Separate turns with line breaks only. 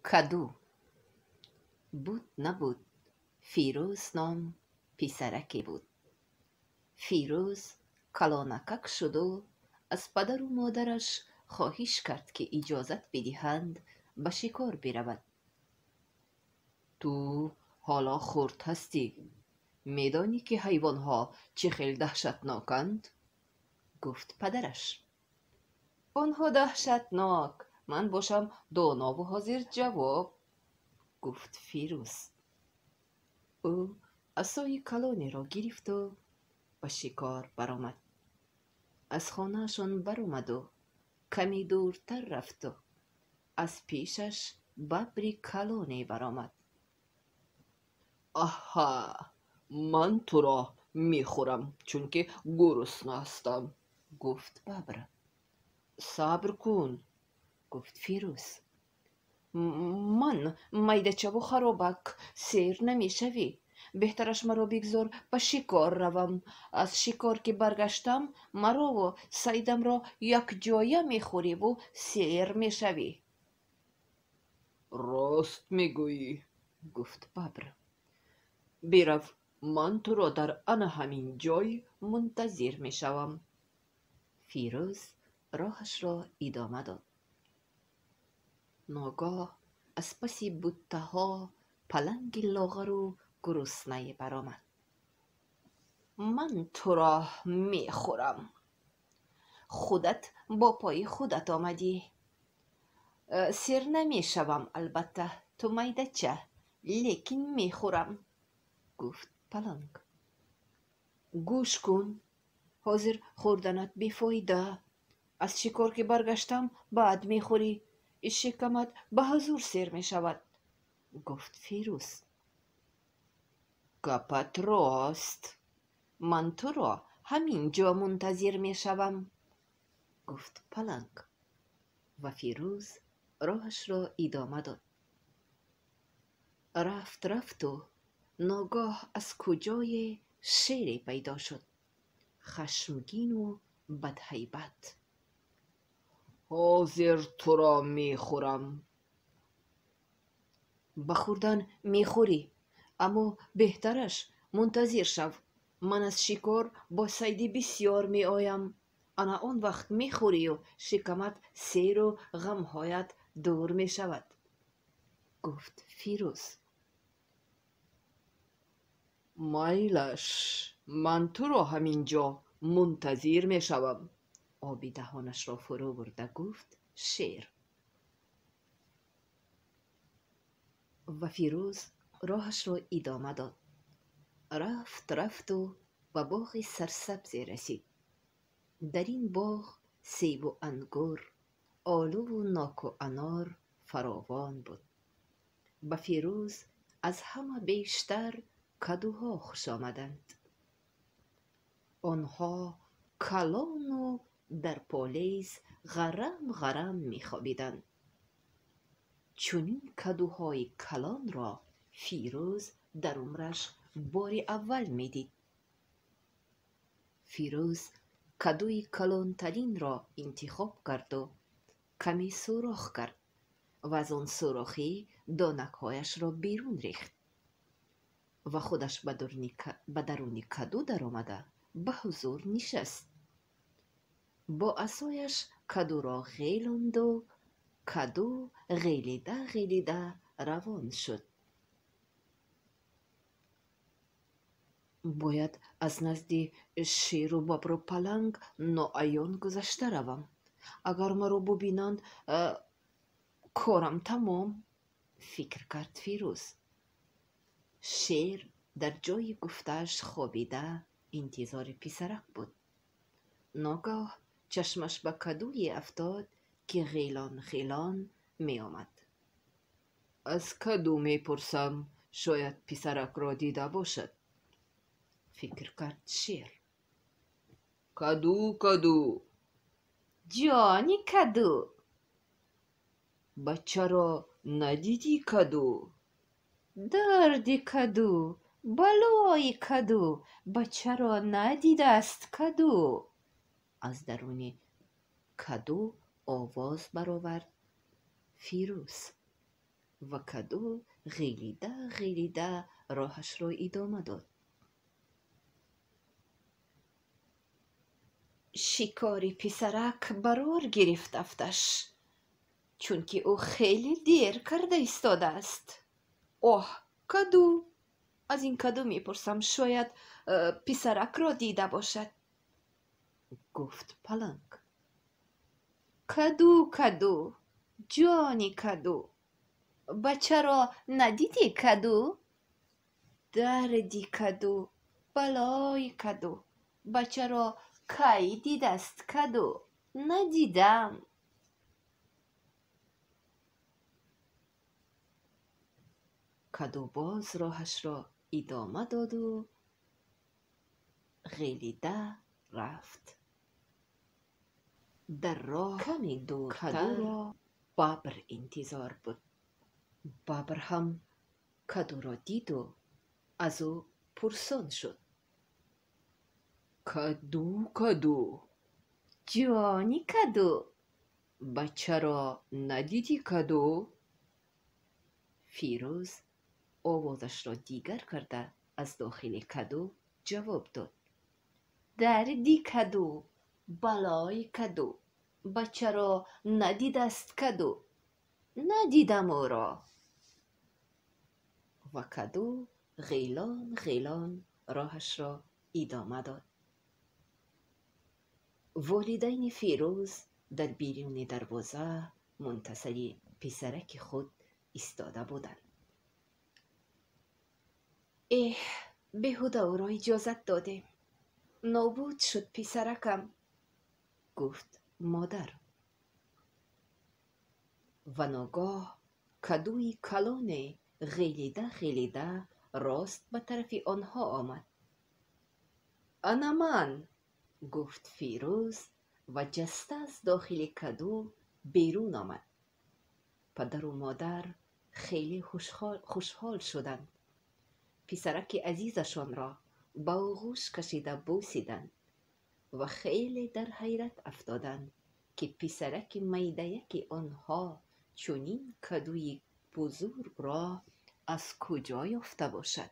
کدو. بود نبود، فیروز نام پسرکی بود. فیروز کلانکک شد و از پدر و مادرش خواهش کرد که اجازت بدهند به شکار برود. تو حالا خرد هستی، میدانی که حیوانها چه خیلی دهشتناکند؟ گفت پدرش. آنها دهشتناک، من باشم دانا و حاضر جواب، گفت فیروز. او عصای کلانی را گرفت و به شکار برآمد. از خانهشان برآمد و کمی دورتر رفت و از پیشش ببری کلانی برآمد. آها، من تو را میخورم چون که گرسنه هستم، گفت ببر. صبر کن، گفت فیروز. من میدچه و خرابک سیر نمیشوی. بهترش مرا بگذار به شکار روم. از شکار که برگشتم مرا و سیدم را یک جایه میخوری و سیر میشوی. راست میگویی، گفت ببر. برو، من تو را در آن همین جای منتظر میشوم. فیروز راهش را ادامه داد. ناگاه از پس بوته ها پلنگ لاغر و گرسنه برآمد. من تو را میخورم. خودت با پای خودت آمدی. سیر نمیشوم البته، تو میدچه، لیکن میخورم، گفت پلنگ. گوش کن، حاضر خوردنت بیفایده. از شکار که برگشتم بعد میخوری، شکمت به حضور سیر میشود، گفت فیروز. گپت راست، من تو را همین جا منتظر میشوم، گفت پلنگ. و فیروز راهش را ادامه داد. رفت و ناگاه از کجای شیری پیدا شد، خشمگین و بدهیبت. حاضر تو را میخورم. به خوردن میخوری، اما بهترش منتظر شو. من از شکار با صیدی بسیار می آیم. انا آن وقت میخوری و شکمت سیر و غمهایت دور می شود، گفت فیروز. میلش، من تو را همینجا منتظر می شوم، آبی دهانش را فرو برده گفت شیر. و فیروز راهش را ادامه داد. رفت و به باغ سرسبزی رسید. در این باغ سیب و انگور، آلو و ناک و انار فراوان بود. به فیروز از همه بیشتر کدوها خوش آمدند. آنها کلان و در پالیز غرم میخوابیدند. چنین کدوهای کلان را فیروز در عمرش بار اول میدید. فیروز کدوی کلانترین را انتخاب کرد و کمی سوراخ کرد و از آن سوراخی دانکهایش را بیرون ریخت و خودش به درون کدو در آمده به حضور نشست. با عصایش کدو را غیلاند و کدو غیلیده روان شد. باید از نزد شیر و ببر و پلنگ ناعیان گذشته روم. اگر مرا ببینند کارم تمام، فکر کرد فیروز. شیر در جای گفتش خوابیده انتظار پسرک بود. ناگاه چشمش به کدوی افتاد که غیلان می آمد. از کدو می پرسم، شاید پسرک را دیده باشد، فکر کرد شیر. کدو، جانی کدو، بچه را ندیدی کدو؟ دردی کدو، بلای کدو، بچه را ندیده است کدو. از درون کدو آواز برآورد فیروز. و کدو غلیده راهش را ادامه داد. شکاری پسرک برار گرفت افتش، چون که او خیلی دیر کرده ایستاده است. اوه کدو، از این کدو میپرسم شاید پسرک را دیده باشد، گفت پلنگ. کدو جانی کدو، بچه را ندیدی کدو؟ دردی کدو، بلای کدو، بچه را کی دیده است کدو؟ ندیدم. کدو باز راهش را ادامه داد و غلیده رفت. در راه کمی دورتر کدو را ببر انتظار بود. ببر هم کدو را دید و از او پرسان شد. کدو جانی کدو، بچه را ندیدی کدو؟ فیروز آوازش را دیگر کرده از داخل کدو جواب داد. دردی کدو، بلای کدو، بچه را ندیده است کدو؟ ندیدم او را. و کدو غیلان راهش را ادامه داد. والدین فیروز در بیرون دروازه منتظر پسرک خود ایستاده بودند. بهوده او را اجازت دادیم، نابود شد پسرکم، گفت مادر. و ناگاه کدوی کلان غلیده راست به طرف آنها آمد. انا من، گفت فیروز و جسته از داخل کدو بیرون آمد. پدر و مادر خیلی خوشحال شدند. پسرک عزیزشان را به آغوش کشیده بوسیدند و خیلی در حیرت افتادند که پسرک میده‌یک آنها چنین کدوی بزرگ را از کجا یافته باشد.